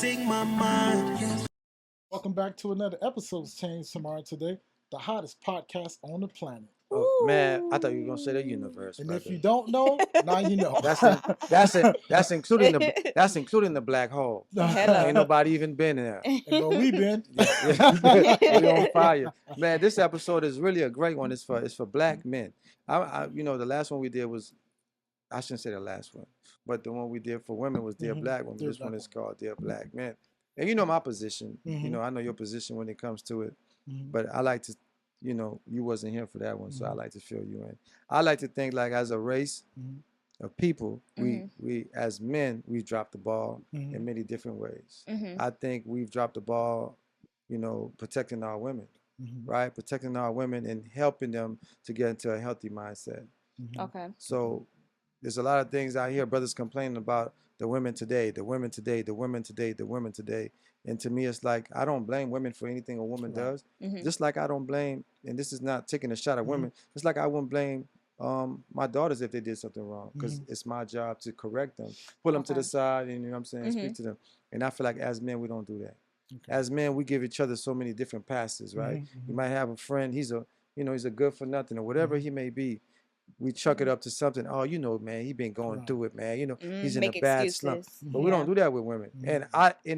take my mind. Welcome back to another episode of Change Tomorrow Today, the hottest podcast on the planet. Oh, man, I thought you were gonna say the universe. And brother. if you don't know, now you know. That's including the black hole. Hello. Ain't nobody even been there. And where we been? We on fire, man. This episode is really a great one. It's for black men. The last one we did was, I shouldn't say the last one, but the one we did for women was Dear Black Women. This one is called Dear Black Men. And you know my position. I know your position when it comes to it. But I like to, you wasn't here for that one, so I like to fill you in. I like to think like as a race of people, we as men, we dropped the ball in many different ways. I think we've dropped the ball, protecting our women, right? Protecting our women and helping them to get into a healthy mindset. Okay. So there's a lot of things I hear brothers complaining about the women today, the women today, the women today, the women today. And to me, it's like, I don't blame women for anything a woman does. Just like I don't blame, and this is not taking a shot at women, just like I wouldn't blame my daughters if they did something wrong, because it's my job to correct them, pull them to the side, and you know what I'm saying, speak to them. And I feel like as men, we don't do that. As men, we give each other so many different passes, right? You might have a friend, he's a good for nothing, or whatever he may be. We chuck it up to something. Oh, man, he been going through it, man. He's in a bad slump. But we don't do that with women. And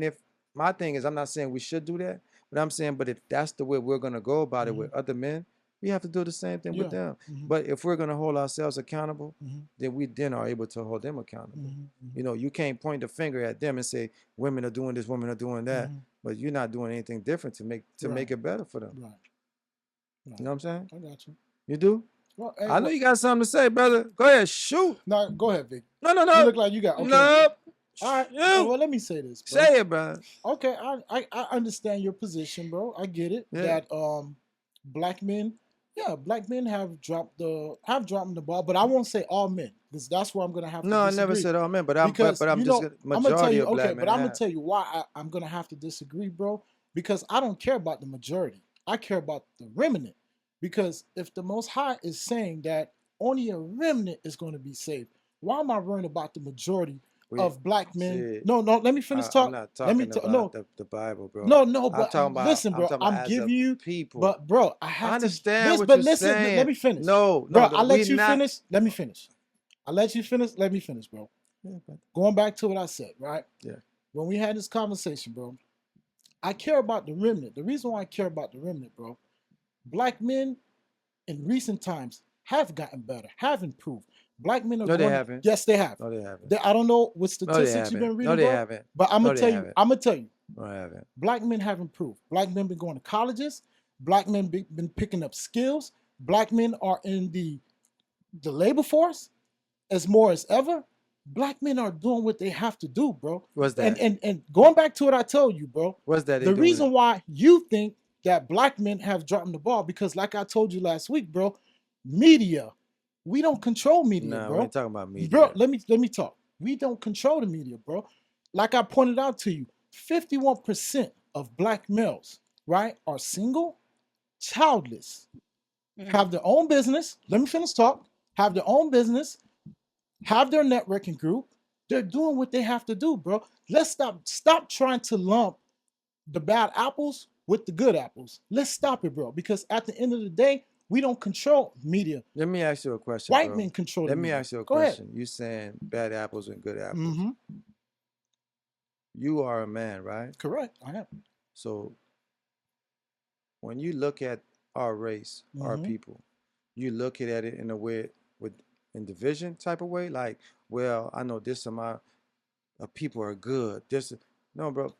if my thing is, I'm not saying we should do that, but I'm saying, but if that's the way we're gonna go about it with other men, we have to do the same thing with them. But if we're gonna hold ourselves accountable, then we are able to hold them accountable. You can't point the finger at them and say women are doing this, women are doing that, but you're not doing anything different to make it better for them. Right. You know what I'm saying? I got you. You do? Well, hey, I know you got something to say, brother. Go ahead, shoot. No, go ahead, Vic. No. You look like you got. Okay. No. All right. You. Well, let me say this. Bro. Say it, bro. Okay, I understand your position, bro. I get it. Yeah. That black men have dropped the ball, but I won't say all men, because that's where I'm gonna have to disagree. I never said all men, but I'm because, I'm just majority of black men. But I'm gonna tell you why I'm gonna have to disagree, bro. Because I don't care about the majority. I care about the remnant. Because if the Most High is saying that only a remnant is going to be saved, why am I worrying about the majority of black men? No, let me finish talking. I'm not talking about the Bible, bro. No, but I'm talking about, listen, bro. I'm giving you people. But bro, I understand what but you're listen, saying. let me finish. No, bro. I let you finish. Let me finish. I let you finish. Let me finish, bro. Yeah, going back to what I said, right? Yeah. When we had this conversation, bro, I care about the remnant. The reason why I care about the remnant, bro, black men in recent times have gotten better, have improved. Black men are they haven't. Yes, they have. No, they haven't. I don't know what statistics you've been reading. No, they haven't. But I'm gonna tell you. I'm gonna tell you. No, they haven't. Black men have improved. Black men been going to colleges. Black men been picking up skills. Black men are in the labor force as more as ever. Black men are doing what they have to do, bro. What's that? And going back to what I told you, bro. What's that? The reason why you think that black men have dropped the ball, because like I told you last week, bro, media, we don't control media, bro. We ain't talking about media. Bro, let me talk. We don't control the media, bro. Like I pointed out to you, 51% of black males, right, are single, childless, have their own business. Let me finish talk. Have their own business, have their networking group. They're doing what they have to do, bro. Let's stop trying to lump the bad apples with the good apples. Let's stop it, bro. Because at the end of the day, we don't control media. Let me ask you a question. White men control Let the me media. ask you a Go question. ahead. You saying bad apples and good apples. You are a man, right? Correct. I am. So when you look at our race, our people, you look at it in a way in division type of way, like, well, I know this amount of people are good. No, bro.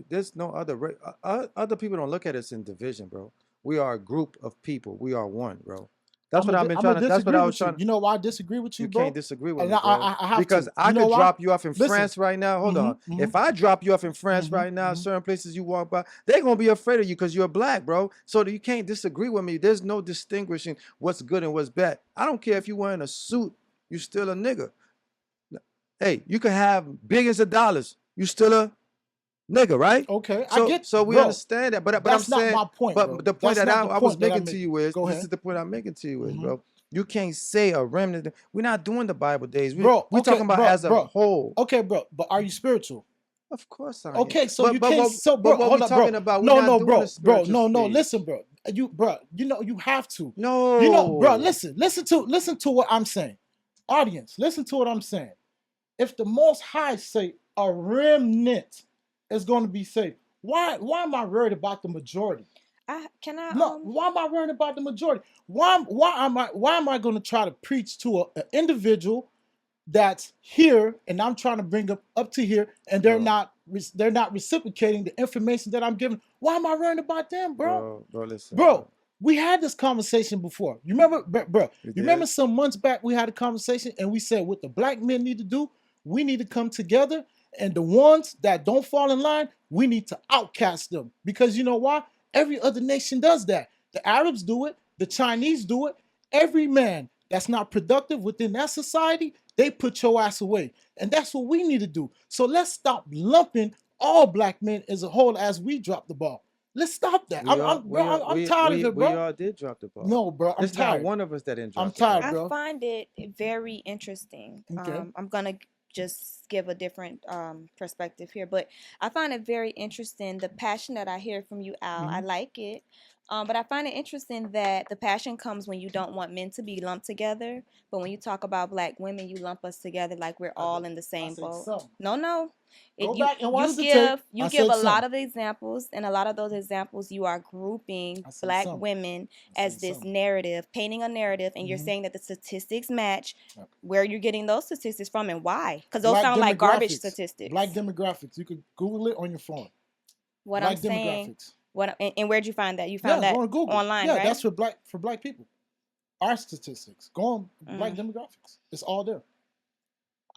There's no other other people don't look at us in division, bro. We are a group of people. We are one, bro. That's what I've been trying to. That's what I was trying. You know why I disagree with you, bro? You can't disagree with me, bro. I have because to. I could drop you off in France right now. Hold on. If I drop you off in France right now, certain places you walk by, they're gonna be afraid of you because you're black, bro. So you can't disagree with me. There's no distinguishing what's good and what's bad. I don't care if you're wearing a suit. You still a nigga. Hey, you can have billions of dollars. You still a nigga, right? Okay, so, I get. So we understand that, but I'm saying, my point, but bro. the point that's that I was making to you is, this is the point I'm making to you is, bro. You can't say a remnant. We're not doing the Bible days. We're talking about as a whole. Okay, bro. But are you spiritual? Of course I am. Okay, so But you but can't. what So, but bro, what we hold up, bro. talking about? We're No, not no, doing bro, a bro. spiritual No, no. speech. Listen, bro. Bro. You know you have to. Bro. No. Listen to what I'm saying. Audience, listen to what I'm saying. If the Most High say a remnant is going to be saved, why am I worried about the majority? No, why am I worried about the majority? Why am I going to try to preach to an individual that's here and I'm trying to bring them up to here and they're not reciprocating the information that I'm giving? Why am I worried about them, bro? Bro, listen. Bro, we had this conversation before. You remember, bro? You remember some months back we had a conversation and we said what the black men need to do, we need to come together, and the ones that don't fall in line, we need to outcast them. Because you know why? Every other nation does that. The Arabs do it, the Chinese do it. Every man that's not productive within that society, they put your ass away. And that's what we need to do. So let's stop lumping all black men as a whole as we drop the ball. Let's stop that. I'm tired of it, bro. We all did drop the ball. No, bro, I'm It's tired. not one of us that didn't drop I'm the ball. tired, bro. I find it very interesting. Okay. I'm gonna just give a different perspective here, but I find it very interesting the passion that I hear from you, Al. I like it. But I find it interesting that the passion comes when you don't want men to be lumped together. But when you talk about black women, you lump us together like we're all in the same boat. No. Go back and watch the tape. You give a lot of examples, and a lot of those examples you are grouping black women as this narrative, painting a narrative, and you're saying that the statistics match. Where you're getting those statistics from and why? Because those sound like garbage statistics. Black demographics. You could Google it on your phone. What I'm saying. And where'd you find that? You found that on Google. online, yeah, right? That's for black people. Our statistics. Go on black demographics. It's all there.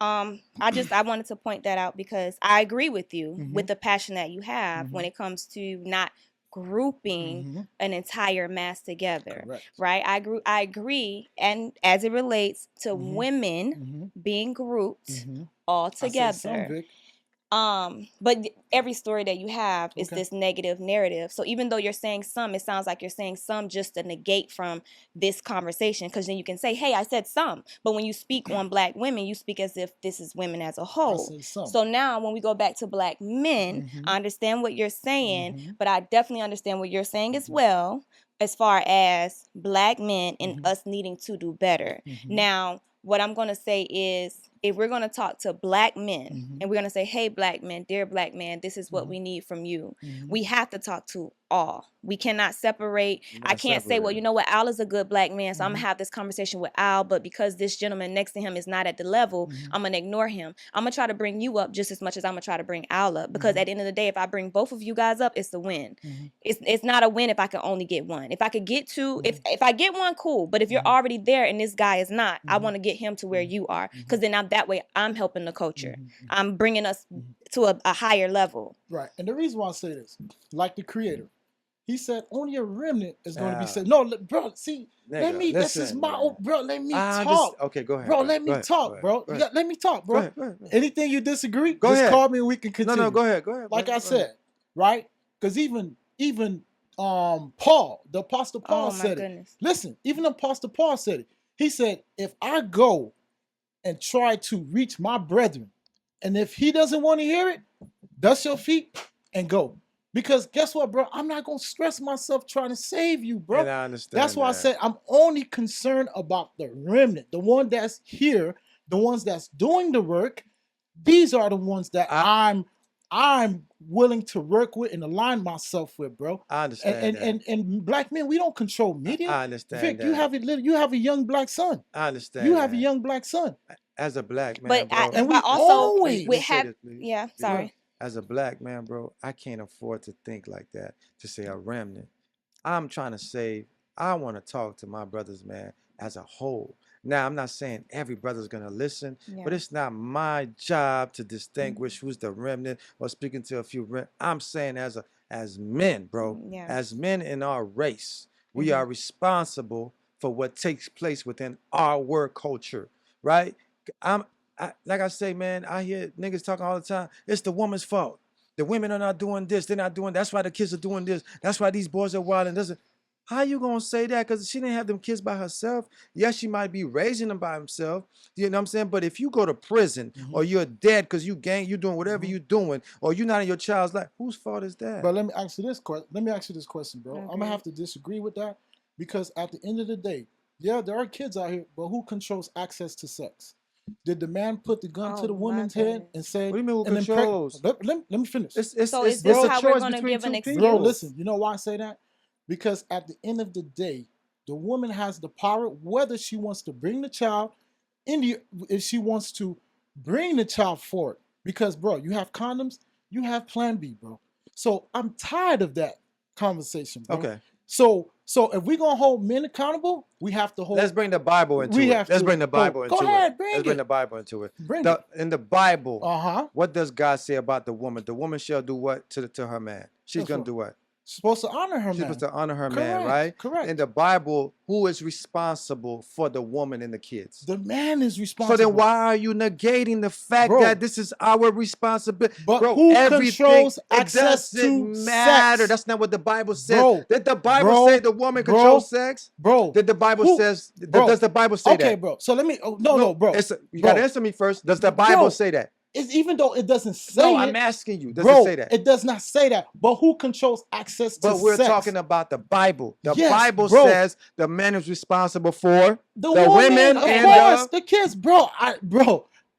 I wanted to point that out because I agree with you with the passion that you have when it comes to not grouping an entire mass together. Correct. Right? I agree, and as it relates to women being grouped all together. But every story that you have is this negative narrative. So even though you're saying some, it sounds like you're saying some just to negate from this conversation, because then you can say, hey, I said some. But when you speak on black women, you speak as if this is women as a whole. So now when we go back to black men, I understand what you're saying, but I definitely understand what you're saying as well, as far as black men and us needing to do better. Now, what I'm going to say is, if we're going to talk to black men and we're going to say, hey, black men, dear black man, this is what we need from you. We have to talk to all. We cannot separate. I can't say, well, you know what, Al is a good black man, so I'm going to have this conversation with Al, but because this gentleman next to him is not at the level, I'm going to ignore him. I'm going to try to bring you up just as much as I'm going to try to bring Al up, because at the end of the day, if I bring both of you guys up, it's a win. It's not a win if I can only get one. If I could get two, if I get one, cool. But if you're already there and this guy is not, I want to get him to where you are, because then that way I'm helping the culture. I'm bringing us to a higher level. Right. And the reason why I say this, like the creator, he said only a remnant is going to be saved. No, bro, see, let me talk. Okay, go ahead. Bro, let me talk, bro. Yeah, let me talk, bro. Go ahead. Anything you disagree, go just ahead. call me and we can continue. No, go ahead. Like I said, right? Because even Paul, the Apostle Paul said it. Listen, even Apostle Paul said it. He said, if I go and try to reach my brethren, and if he doesn't want to hear it, dust your feet and go. Because guess what, bro? I'm not going to stress myself trying to save you, bro. And I understand. That's why I said I'm only concerned about the remnant, the one that's here, the ones that's doing the work. These are the ones that I'm willing to work with and align myself with, bro. I understand. And black men, we don't control media. I understand. Vic, that. you have a young black son. I understand. You have a young black son. As a black man, but bro. but also we have sorry. As a black man, bro, I can't afford to think like that, to say a remnant. I'm trying to say, I want to talk to my brothers, man, as a whole. Now, I'm not saying every brother's going to listen, but it's not my job to distinguish who's the remnant or speaking to a few. I'm saying as men, bro, as men in our race, we are responsible for what takes place within our work culture, right? Like I say, man, I hear niggas talking all the time. It's the woman's fault. The women are not doing this. They're not doing. That's why the kids are doing this. That's why these boys are wild and doesn't. How you gonna say that? Because she didn't have them kids by herself. Yes, she might be raising them by himself. You know what I'm saying? But if you go to prison or you're dead because you doing whatever you're doing, or you're not in your child's life, whose fault is that? But let me ask you this question. Bro. I'm gonna have to disagree with that because at the end of the day, yeah, there are kids out here, but who controls access to sex? Did the man put the gun to the woman's head and say, "What do you mean who controls?" Let me finish. It's is a this how we're choice gonna between give an two excuse? people. Bro, listen. You know why I say that? Because at the end of the day, the woman has the power whether she wants to bring the child if she wants to bring the child forward. Because, bro, you have condoms, you have Plan B, bro. So I'm tired of that conversation, bro. Okay. So if we're gonna hold men accountable, we have to hold. Let's bring the Bible into it. Let's bring the Bible into it. Go ahead, bring it. Let's bring the Bible into it. Bring it. In the Bible, what does God say about the woman? The woman shall do what to her man? She's gonna do what? She's supposed to honor her man. She's supposed to honor her man, right? Correct. In the Bible, who is responsible for the woman and the kids? The man is responsible. So then why are you negating the fact that this is our responsibility? But bro, who everything, controls access to matter. sex? That's not what the Bible says. Bro, Did the Bible say the woman controls sex? Bro. Did the Bible does the Bible say that? Okay, bro. So let me no, bro. You gotta answer me first. Does the Bible say that? Even though it doesn't say I'm asking you. Does bro, it say that? It does not say that. But who controls access to sex? But we're talking about the Bible. The Bible says the man is responsible for the women and the kids. Bro,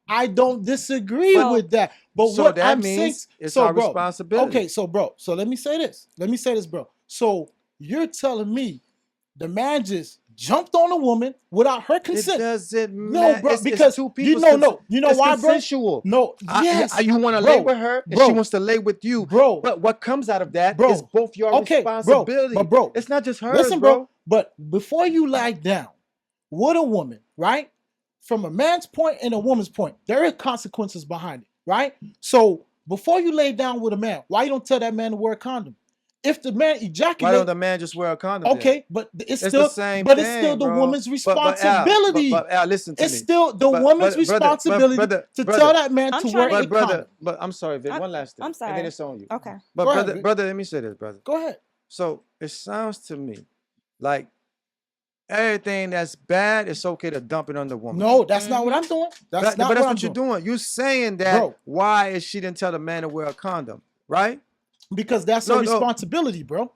I don't disagree with that. But so what that I'm means saying, it's our responsibility. Okay, so let me say this, bro. So you're telling me the man just jumped on a woman without her consent? It doesn't matter. No, bro, because it's two people. You know why, bro? Consensual. No, yes. You want to lay with her, and she wants to lay with you, bro. But what comes out of that is both your responsibility. Bro. But bro, it's not just hers, listen, bro. But before you lie down with a woman, right? From a man's point and a woman's point, there are consequences behind it, right? So before you lay down with a man, why you don't tell that man to wear a condom? If the man ejaculates, why don't the man just wear a condom? Okay, but it's still the same. But it's still the woman's responsibility. But Al, listen to me. It's still the woman's responsibility to tell that man to wear a condom. But I'm sorry, Vic. One last thing. I'm sorry. And then it's on you. Okay. But brother, let me say this, brother. Go ahead. So it sounds to me like everything that's bad, it's okay to dump it on the woman. No, that's not what I'm doing. That's what you're doing. You're saying that why is she didn't tell the man to wear a condom, right? Because that's her responsibility, bro.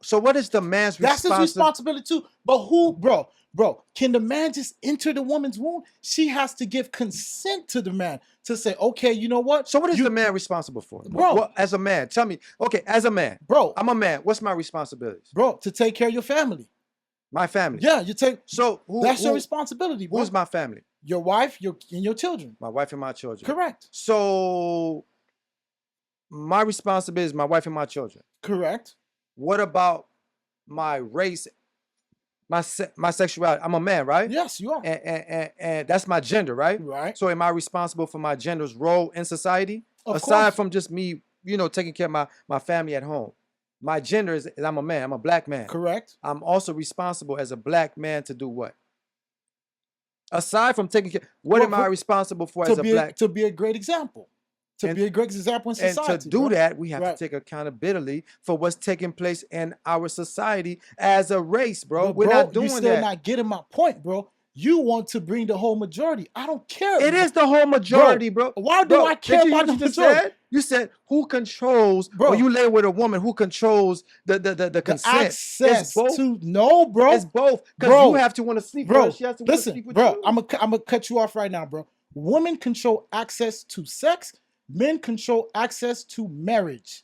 So what is the man's responsibility? That's his responsibility too. But who, bro, can the man just enter the woman's womb? She has to give consent to the man to say, okay, you know what? So what is the man responsible for? Bro. As a man, tell me, okay, as a man. Bro. I'm a man. What's my responsibilities? Bro, to take care of your family. My family? Yeah, you take. So that's your responsibility, bro. Who's my family? Your wife, and your children. My wife and my children. Correct. So my responsibility is my wife and my children. Correct. What about my race, my sexuality? I'm a man, right? Yes, you are. And that's my gender, right? Right. So am I responsible for my gender's role in society? Aside from just me, taking care of my family at home. My gender is I'm a man. I'm a black man. Correct. I'm also responsible as a black man to do what? Aside from taking care, what am I responsible for as a black? To be a great example. To be a great example in society. And to do that, we have to take accountability for what's taking place in our society as a race, bro. But we're not doing that. You're still not getting my point, bro. You want to bring the whole majority. I don't care. It is the whole majority, bro. Why do I care about the majority? You said who controls, bro. When you lay with a woman, who controls the consent? Access to no, bro. It's both. Because you have to want to sleep with her. She has to want to sleep with you. I'm gonna cut you off right now, bro. Women control access to sex. Men control access to marriage.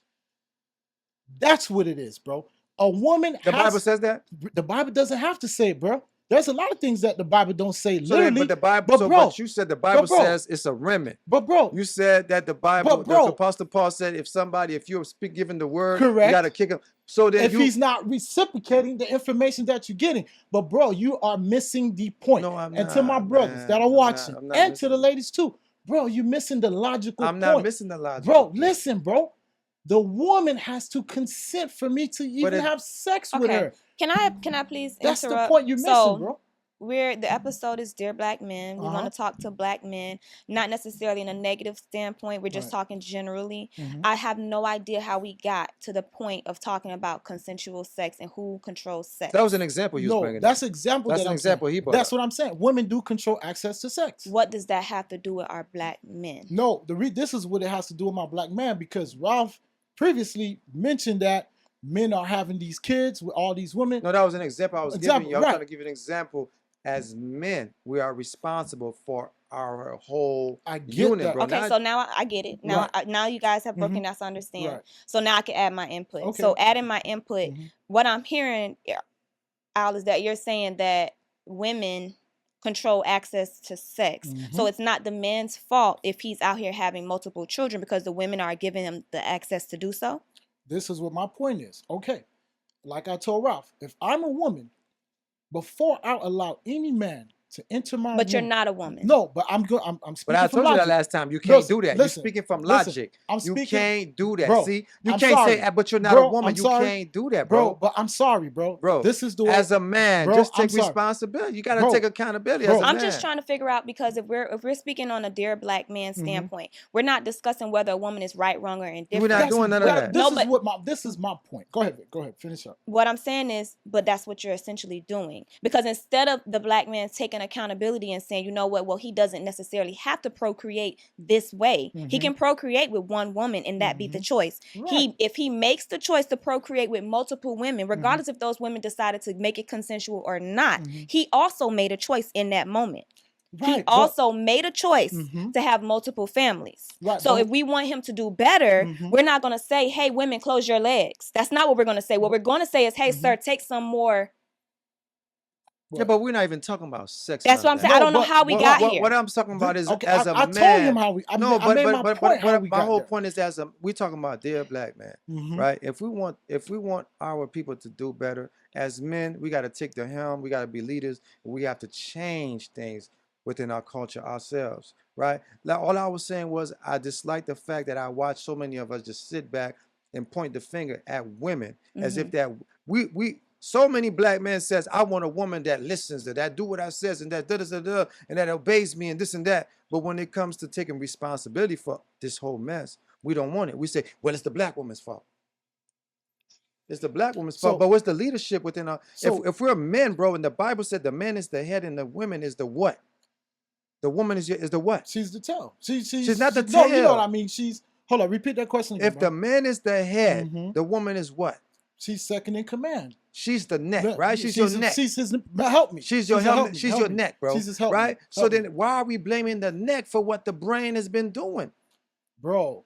That's what it is, bro. A woman. The Bible says that. The Bible doesn't have to say it, bro. There's a lot of things that the Bible don't say literally. But the Bible, but you said the Bible says it's a remnant. But bro, you said that the Bible, the Apostle Paul said if you're giving the word, correct, you gotta kick him. So then if he's not reciprocating the information that you're getting, but bro, you are missing the point. No, I'm and not, to my brothers that are watching, and to the ladies too, bro, you're missing the logical point. I'm not missing the logic. Bro, listen, bro. The woman has to consent for me to even have sex with her. Can I please That's interrupt? the point you're missing, bro. the episode is Dear Black Men. We want to talk to black men, not necessarily in a negative standpoint. We're just talking generally. I have no idea how we got to the point of talking about consensual sex and who controls sex. That was an example you was bringing. That's an example. That's an example he brought. That's what I'm saying. Women do control access to sex. What does that have to do with our black men? No, this is what it has to do with my black man, because Ralph previously mentioned that men are having these kids with all these women. No, that was an example I was giving you. I was trying to give you an example. As men, we are responsible for our whole unit, bro. Okay, so now I get it. Now, now you guys have broken down to understand. So now I can add my input. Okay. So adding my input, what I'm hearing, Al, is that you're saying that women control access to sex. So it's not the man's fault if he's out here having multiple children because the women are giving him the access to do so. This is what my point is. Okay, like I told Ralph, if I'm a woman, before I allow any man to enter my But you're not a woman. No, but I'm good. I'm speaking. But I told you that last time. You can't do that. You're speaking from logic. You can't do that. Bro, see, you can't say, but you're not a woman. You can't do that, bro. But I'm sorry, bro. This is the way. As a man, just take responsibility. You got to take accountability. As a man. I'm just trying to figure out, because if we're speaking on a Dear Black Man standpoint, we're not discussing whether a woman is right, wrong, or indifferent. We're not doing none of that. This is my point. Go ahead. Finish up. What I'm saying is, but that's what you're essentially doing, because instead of the black man taking accountability and saying, you know what, well, he doesn't necessarily have to procreate this way. He can procreate with one woman and that be the choice. If he makes the choice to procreate with multiple women, regardless if those women decided to make it consensual or not, he also made a choice in that moment. He also made a choice to have multiple families. So if we want him to do better, we're not going to say, hey, women, close your legs. That's not what we're going to say. What we're going to say is, hey, sir, take some more. Yeah, but we're not even talking about sex. That's what I'm saying. I don't know how we got here. What I'm talking about is as a man. I told him how we. My whole point is we're talking about Dear Black Man, right? If we want our people to do better as men, we got to take the helm. We got to be leaders. We have to change things within our culture ourselves, right? Now, all I was saying was I dislike the fact that I watch so many of us just sit back and point the finger at women as if that we. So many black men says, I want a woman that listens to that, do what I says, and that and that obeys me and this and that. But when it comes to taking responsibility for this whole mess, we don't want it. We say, well, it's the black woman's fault. It's the black woman's fault. But what's the leadership within our? If we're men, bro, and the Bible said the man is the head and the woman is the what? The woman is the what? She's the tail. She's not the tail. No, you know what I mean. Hold on, repeat that question again. If the man is the head, the woman is what? She's second in command. She's the neck, right? She's your neck. She's his help me. She's your help. She's your neck, bro. She's his help right? Me. So then why are we blaming the neck for what the brain has been doing? Bro,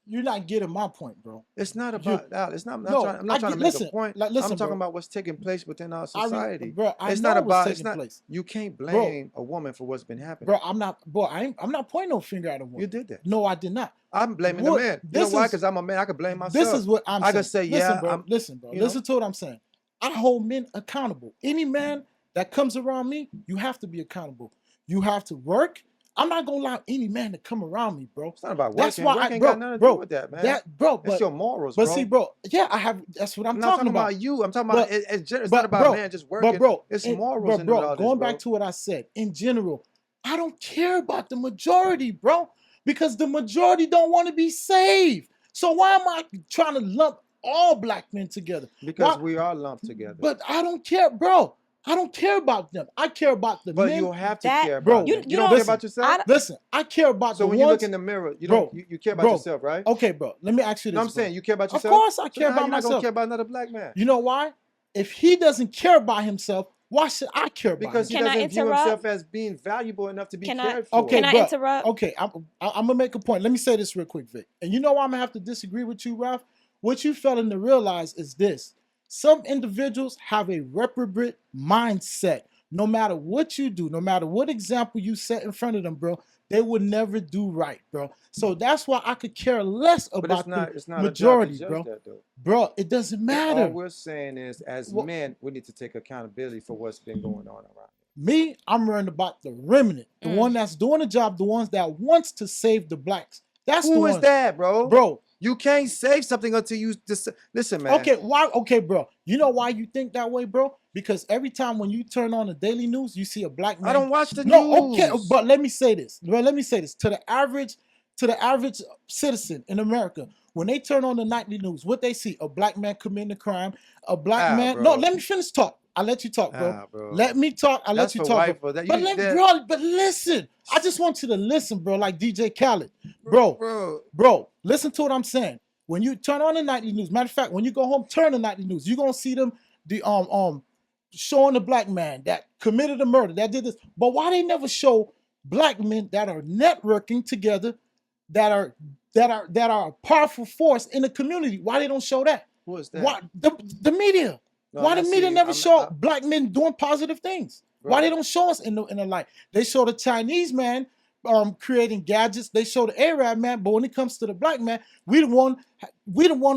you're not getting my point, bro. It's not about that. It's not. I'm not trying to make a point. I'm talking about what's taking place within our society. It's not about. It's not. You can't blame a woman for what's been happening. Bro, I'm not. Boy, I'm not pointing no finger at a woman. You did that. No, I did not. I'm blaming the man. You know why? Because I'm a man. I can blame myself. This is what I'm saying. I can say, yeah. Listen, bro. Listen to what I'm saying. I hold men accountable. Any man that comes around me, you have to be accountable. You have to work. I'm not gonna allow any man to come around me, bro. It's not about working. That's why work ain't got nothing to do with that, man. It's your morals, bro. But see, bro, I have. That's what I'm talking about. You. I'm talking about. It's not about man just working. But bro, it's morals. Bro, going back to what I said. In general, I don't care about the majority, bro, because the majority don't want to be saved. So why am I trying to lump all black men together? Because we are lumped together. But I don't care, bro. I don't care about them. I care about the men. But you have to care about them. You don't care about yourself? Listen, I care about the ones. So when you look in the mirror, you care about yourself, right? Okay, bro. Let me ask you this. No, I'm saying you care about yourself? Of course I care about myself. You're not going to care about another black man. You know why? If he doesn't care about himself, why should I care about him? Because he doesn't view himself as being valuable enough to be cared for. Okay, can I interrupt? Okay, I'm going to make a point. Let me say this real quick, Vic. And you know why I'm going to have to disagree with you, Ralph? What you failing to realize is this. Some individuals have a reprobate mindset. No matter what you do, no matter what example you set in front of them, bro, they would never do right, bro. So that's why I could care less about the majority, bro. Bro, it doesn't matter. All we're saying is, as men, we need to take accountability for what's been going on around. Me, I'm worrying about the remnant, the one that's doing the job, the ones that wants to save the blacks. That's who is that, bro? Bro, You can't save something until you just listen, man. Okay, why? Okay, bro. You know why you think that way, bro? Because every time when you turn on the daily news, you see a black man. I don't watch the news. No, okay, but let me say this. To the average citizen in America, when they turn on the nightly news, what they see: a black man committing a crime, a black man. Bro. No, let me finish talk. I let you talk, bro. Let me talk. I let you talk, bro. But listen. I just want you to listen, bro. Like DJ Khaled, bro. Listen to what I'm saying. When you turn on the nightly news, matter of fact, when you go home, turn the nightly news. You're gonna see them showing the black man that committed a murder, that did this. But why they never show black men that are networking together, that are a powerful force in the community? Why they don't show that? Who is that? Why the media? No, why the media never show black men doing positive things? Bro. Why they don't show us in the light? They show the Chinese man creating gadgets. They show the Arab man, but when it comes to the black man, we the one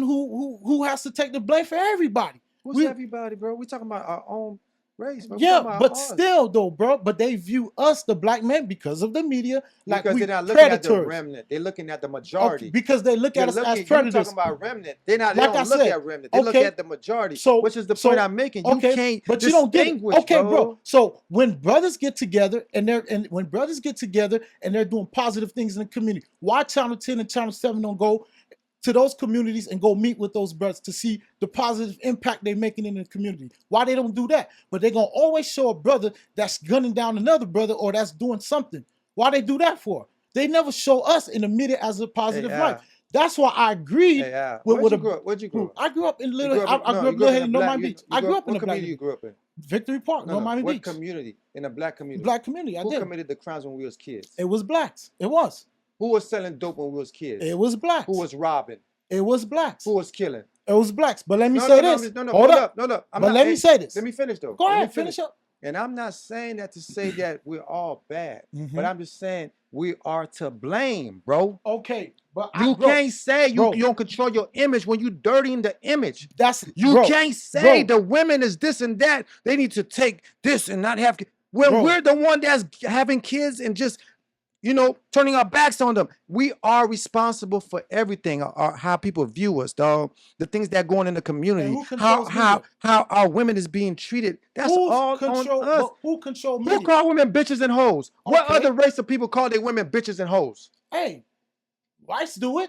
who has to take the blame for everybody. Who's everybody, bro? We talking about our own race, bro. Yeah, but still though, bro. But they view us, the black men, because of the media, like because we they're not looking predators. at the remnant. They're looking at the majority. Okay, because they look at us as predators. You're talking about remnant. They don't look at remnant. They look at the majority. So, which is the point I'm making. You can't but you don't get it. Okay, bro. So when brothers get together and they're doing positive things in the community, why Channel 10 and Channel 7 don't go to those communities and go meet with those brothers to see the positive impact they're making in the community? Why they don't do that? But they're gonna always show a brother that's gunning down another brother or that's doing something. Why they do that for? They never show us in the media as a positive light. That's why I agree with what Where'd you grow up? I grew up in Little Haven, North Miami Beach. I grew up in what community you grew up in? Victory Park, North Miami Beach. What community? In a black community. Black community. Who committed the crimes when we was kids? It was blacks. It was. Who was selling dope when we was kids? It was blacks. Who was robbing? It was blacks. Who was killing? It was blacks. But let me say this. Hold up. But let me say this. Let me finish though. Go ahead, finish up. And I'm not saying that to say that we're all bad, but I'm just saying we are to blame, bro. Okay, but you can't say you don't control your image when you dirtying the image. You can't say the women is this and that. They need to take this and not have. When we're the one that's having kids and just, turning our backs on them. We are responsible for everything, how people view us, dog. The things that go on in the community, how our women is being treated. That's all on us. Who control media? Who call women bitches and hoes? Okay. What other race of people call their women bitches and hoes? Hey, whites do it,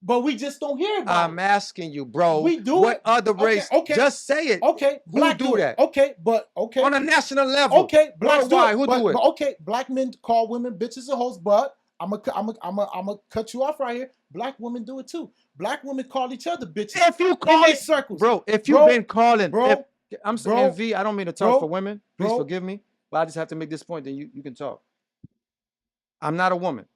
but we just don't hear about it. I'm asking you, bro. We do what it. other race? Okay. Just say it. Okay, Who do that? Okay, but okay. On a national level. Okay, blacks do it. Who do it? Okay, black men call women bitches and hoes, but I'm gonna cut you off right here. Black women do it too. Black women call each other bitches. If you call it circles, bro. If you've been calling, I'm saying bro, I don't mean to talk for women. Please forgive me, but I just have to make this point. Then you can talk. I'm not a woman.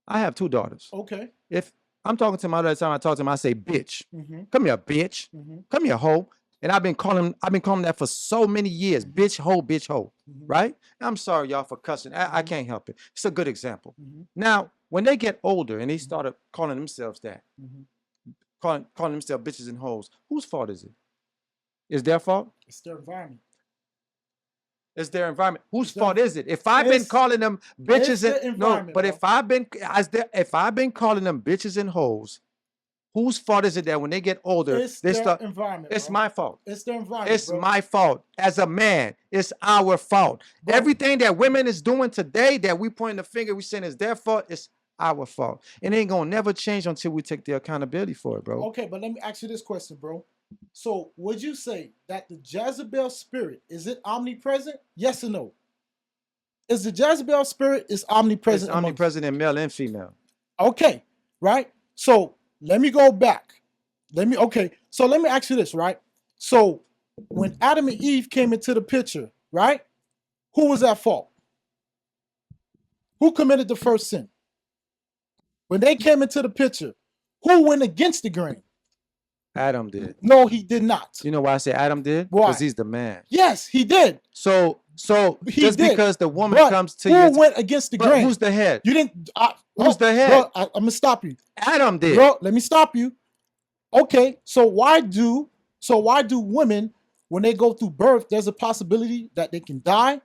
I have 2 daughters. Okay. If I'm talking to my daughter, every time I talk to them, I say, "Bitch, come here, bitch, come here, hoe." And I've been calling that for so many years. Bitch, hoe, right? I'm sorry, y'all, for cussing. I can't help it. It's a good example. Now, when they get older and they started calling themselves that, calling themselves bitches and hoes, whose fault is it? Is their fault? It's their environment. It's their environment. Whose fault is it? If I've been calling them bitches and if I've been calling them bitches and hoes, whose fault is it that when they get older, environment? It's my fault. It's their environment. It's my fault. As a man, it's our fault. Bro. Everything that women is doing today that we pointing the finger, we saying is their fault, it's our fault. It ain't gonna never change until we take the accountability for it, bro. Okay, but let me ask you this question, bro. So would you say that the Jezebel spirit, is it omnipresent? Yes or no? Is the Jezebel spirit omnipresent? It's omnipresent in male and female. Okay, right? So let me go back. So let me ask you this, right? So when Adam and Eve came into the picture, right? Who was at fault? Who committed the first sin? When they came into the picture, who went against the grain? Adam did. No, he did not. You know why I say Adam did? Why? Because he's the man. Yes, he did. So just because the woman comes to you, who went against the grain? Who's the head? You didn't. Who's the head? Bro, I'm gonna stop you. Adam did. Bro, let me stop you. Okay, so why do women, when they go through birth, there's a possibility that they can die?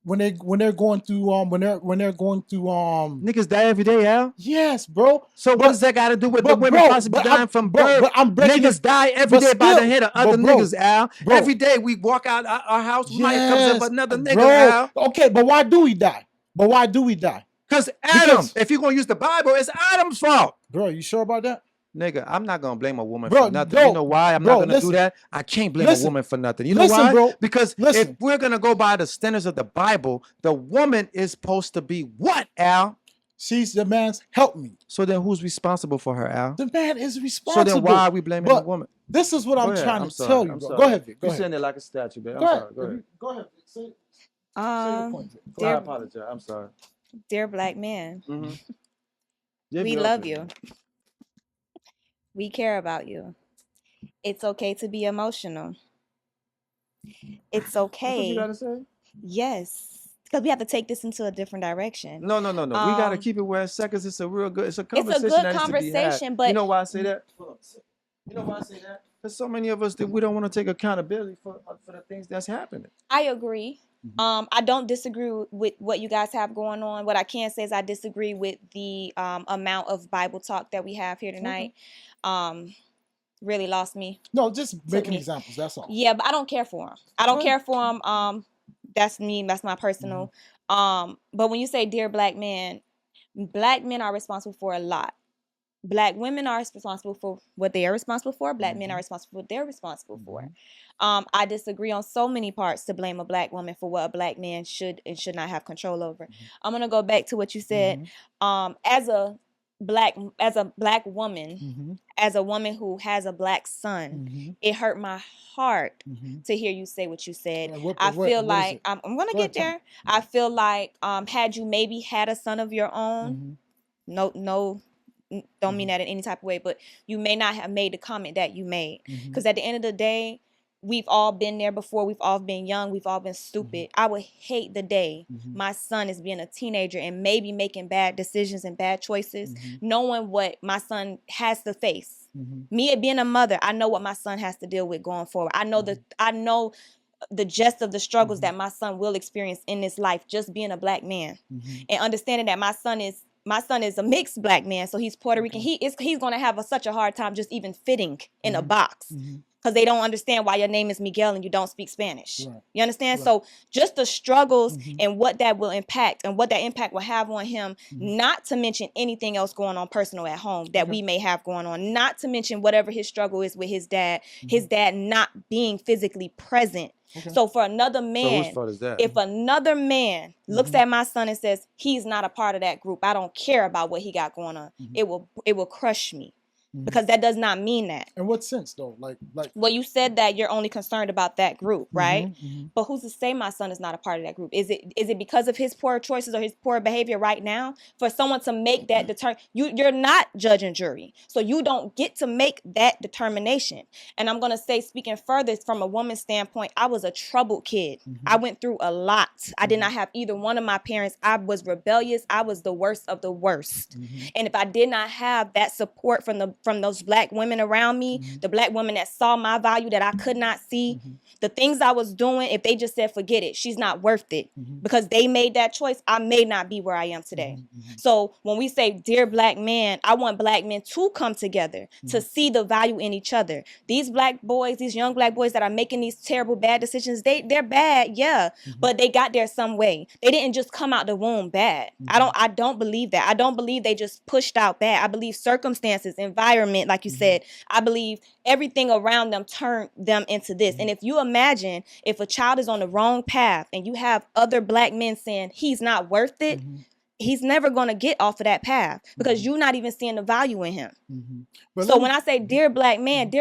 when they're going through when they're going through niggas die every day, Al. Yes, bro. So what does that got to do with the women possibly dying from birth? But I'm breaking niggas die every day by the head of other niggas, Al. Every day we walk out our house, somebody comes up with another nigga, Al. Okay, but why do we die? Because Adam, if you're gonna use the Bible, it's Adam's fault. Bro, you sure about that? Nigga, I'm not gonna blame a woman for nothing. You know why I'm not gonna do that? I can't blame a woman for nothing. You know why? Bro, because if we're gonna go by the standards of the Bible, the woman is supposed to be what, Al? She's the man's helpmate. So then who's responsible for her, Al? The man is responsible. So then why are we blaming the woman? This is what I'm trying to tell you, bro. Go ahead, Vic. You're sitting there like a statue, baby. I'm sorry. Go ahead. Go ahead. Say your point, Vic. I apologize. I'm sorry. Dear black man, Mm-hmm. we love you. We care about you. It's okay to be emotional. It's okay. That's what you gotta say? Yes. Because we have to take this into a different direction. No. We gotta keep it where it's seconds. It's a real good. It's a conversation. It's a good conversation, but you know why I say that? You know why I say that? Because so many of us that we don't want to take accountability for the things that's happening. I agree. I don't disagree with what you guys have going on. What I can say is I disagree with the amount of Bible talk that we have here tonight. Really lost me. No, just making examples. That's all. Yeah, but I don't care for them. I don't care for them. That's me. That's my personal. But when you say dear black men are responsible for a lot. Black women are responsible for what they are responsible for. Black men are responsible for what they're responsible for. I disagree on so many parts to blame a black woman for what a black man should and should not have control over. I'm gonna go back to what you said. As a black woman, as a woman who has a black son, it hurt my heart to hear you say what you said. I feel like I'm gonna get there. I feel like had you maybe had a son of your own, no. Don't mean that in any type of way, but you may not have made the comment that you made. Because at the end of the day, we've all been there before. We've all been young. We've all been stupid. I would hate the day my son is being a teenager and maybe making bad decisions and bad choices, knowing what my son has to face. Me being a mother, I know what my son has to deal with going forward. I know the gist of the struggles that my son will experience in this life, just being a black man, and understanding that my son is a mixed black man, so he's Puerto Rican. He's going to have such a hard time just even fitting in a box because they don't understand why your name is Miguel and you don't speak Spanish. Right. You understand? Right. So just the struggles and what that will impact and what that impact will have on him, not to mention anything else going on personal at home that we may have going on, not to mention whatever his struggle is with his dad not being physically present. Okay. So for another man, so whose fault is that? If another man looks at my son and says he's not a part of that group, I don't care about what he got going on, it will crush me. Because that does not mean that. In what sense, though? Like. Well, you said that you're only concerned about that group, right? But who's to say my son is not a part of that group? Is it because of his poor choices or his poor behavior right now? For someone to make that you're not judge and jury, so you don't get to make that determination. And I'm gonna say, speaking further from a woman's standpoint, I was a troubled kid. I went through a lot. I did not have either one of my parents. I was rebellious. I was the worst of the worst. And if I did not have that support from those black women around me, the black women that saw my value that I could not see, the things I was doing, if they just said, forget it, she's not worth it, because they made that choice, I may not be where I am today. So when we say, dear black man, I want black men to come together to see the value in each other. These black boys, these young black boys that are making these terrible, bad decisions, they're bad, yeah, but they got there some way. They didn't just come out the womb bad. I don't believe that. I don't believe they just pushed out bad. I believe circumstances, environment, like you said, I believe everything around them turned them into this. And if you imagine if a child is on the wrong path and you have other black men saying he's not worth it, he's never going to get off of that path because you're not even seeing the value in him. So when I say, dear black man,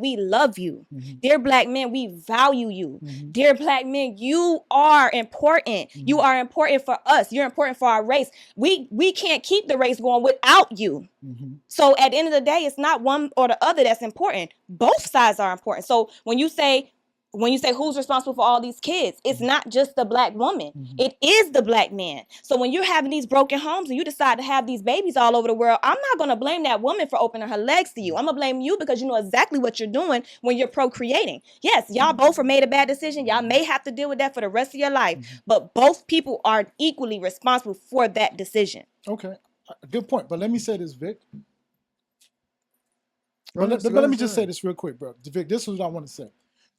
we love you. Dear black man, we value you. Dear black men, you are important. You are important for us. You're important for our race. We can't keep the race going without you. So at the end of the day, it's not one or the other that's important. Both sides are important. So when you say when you say who's responsible for all these kids, it's not just the black woman. It is the black man. So when you're having these broken homes and you decide to have these babies all over the world, I'm not going to blame that woman for opening her legs to you. I'm going to blame you because you know exactly what you're doing when you're procreating. Yes, y'all both have made a bad decision. Y'all may have to deal with that for the rest of your life, but both people are equally responsible for that decision. Okay, good point. But let me say this, Vic. But let me just say this real quick, bro. Vic, this is what I want to say.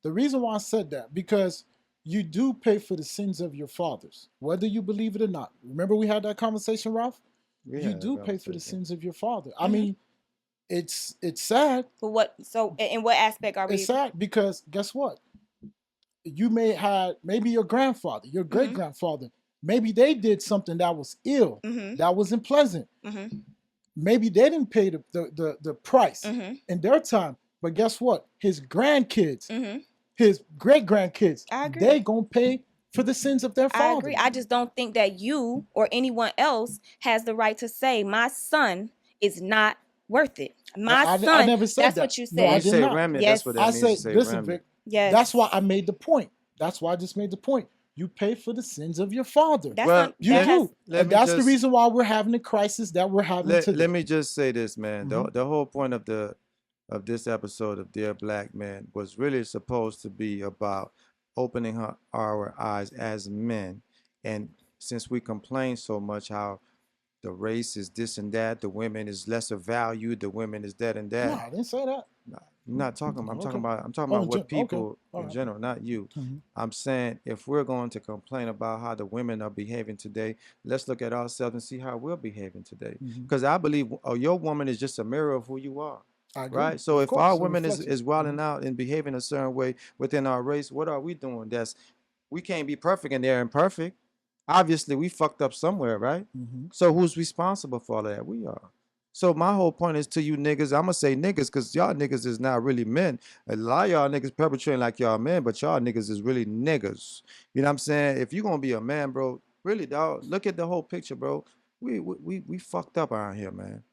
The reason why I said that, because you do pay for the sins of your fathers, whether you believe it or not. Remember we had that conversation, Ralph? You do pay for the sins of your father. I mean, it's sad. But what? So in what aspect are we? It's sad because guess what? You may have maybe your grandfather, your great grandfather. Maybe they did something that was ill, that wasn't pleasant. Maybe they didn't pay the price in their time. But guess what? His grandkids, his great grandkids, they gonna pay for the sins of their father. I agree. I just don't think that you or anyone else has the right to say my son is not worth it. My son. I never said that's that. What you said. No, I did not. Remnant, yes. That's what that means. Listen, Vic. Yes. That's why I made the point. That's why I just made the point. You pay for the sins of your father. You do. And that's the reason why we're having the crisis that we're having today. Let me just say this, man. The whole point of this episode of Dear Black Man was really supposed to be about opening our eyes as men. And since we complain so much how the race is this and that, the women is lesser valued, the women is that and that. No, I didn't say that. I'm not talking. I'm talking about what people in general, not you. I'm saying if we're going to complain about how the women are behaving today, let's look at ourselves and see how we're behaving today. Because I believe your woman is just a mirror of who you are. Right? So if our women is wilding out and behaving a certain way within our race, what are we doing? We can't be perfect and they're imperfect. Obviously, we fucked up somewhere, right? So who's responsible for all of that? We are. So my whole point is to you niggas, I'm going to say niggas because y'all niggas is not really men. A lot of y'all niggas perpetrating like y'all men, but y'all niggas is really niggas. You know what I'm saying? If you're going to be a man, bro, really, dog, look at the whole picture, bro. We fucked up around here, man.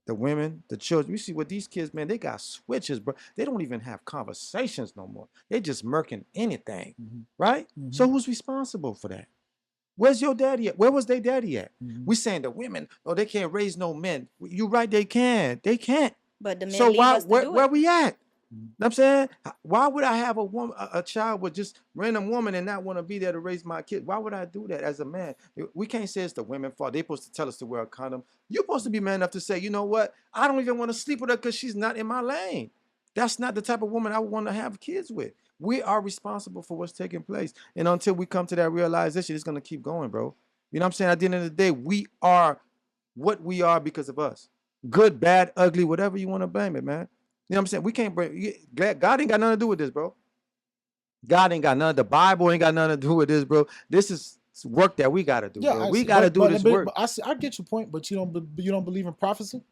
The women, the children. You see what these kids, man, they got switches, bro. They don't even have conversations no more. They just murking anything, right? So who's responsible for that? Where's your daddy at? Where was their daddy at? We saying the women, oh, they can't raise no men. You're right, they can. They can't. But the men so leave us to do it. Where we at? You know what I'm saying? Why would I have a child with just random woman and not want to be there to raise my kid? Why would I do that as a man? We can't say it's the women's fault. They're supposed to tell us to wear a condom. You're supposed to be man enough to say, you know what? I don't even want to sleep with her because she's not in my lane. That's not the type of woman I would want to have kids with. We are responsible for what's taking place. And until we come to that realization, it's going to keep going, bro. You know what I'm saying? At the end of the day, we are what we are because of us. Good, bad, ugly, whatever you want to blame it, man. You know what I'm saying? We can't bring, God ain't got nothing to do with this, bro. God ain't got none. The Bible ain't got nothing to do with this, bro. This is work that we got to do, bro. We got to do this work. I get your point, but you don't believe in prophecy?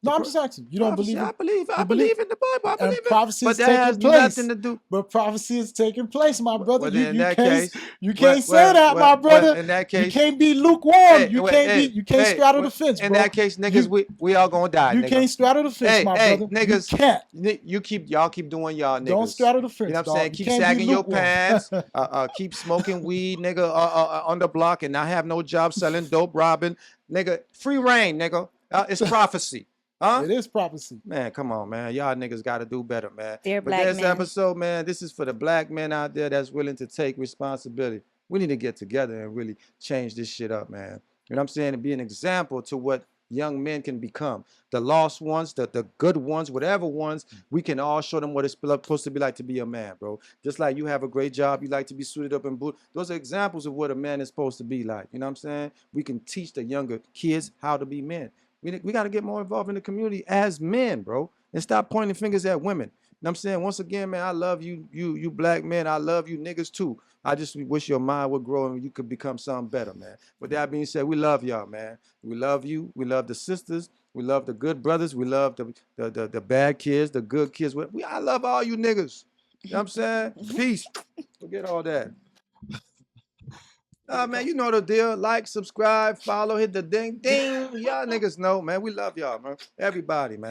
No, I'm just asking. You don't believe? I believe in the Bible. I believe in prophecy, but that has nothing to do. But prophecy is taking place, my brother. You can't say that, my brother. In that case, you can't be lukewarm. You can't straddle the fence, bro. In that case, niggas, we all gonna die. You can't straddle the fence, my brother. Niggas, you can't. Y'all keep doing y'all niggas. Don't straddle the fence. You know what I'm saying? Keep sagging your pants. Keep smoking weed, nigga, on the block, and not have no job selling dope, robbing, nigga. Free reign, nigga. It's prophecy. Huh? It is prophecy. Man, come on, man. Y'all niggas got to do better, man. Dear black men. This episode, man, this is for the black men out there that's willing to take responsibility. We need to get together and really change this shit up, man. You know what I'm saying? And be an example to what young men can become. The lost ones, the good ones, whatever ones, we can all show them what it's supposed to be like to be a man, bro. Just like you have a great job, you like to be suited up and boot. Those are examples of what a man is supposed to be like. You know what I'm saying? We can teach the younger kids how to be men. We got to get more involved in the community as men, bro, and stop pointing fingers at women. You know what I'm saying? Once again, man, I love you, you black men. I love you niggas too. I just wish your mind would grow and you could become something better, man. With that being said, we love y'all, man. We love you. We love the sisters. We love the good brothers. We love the bad kids, the good kids. I love all you niggas. You know what I'm saying? Peace. Forget all that. Man, you know the deal. Like, subscribe, follow, hit the ding, ding. Y'all niggas know, man. We love y'all, man. Everybody, man.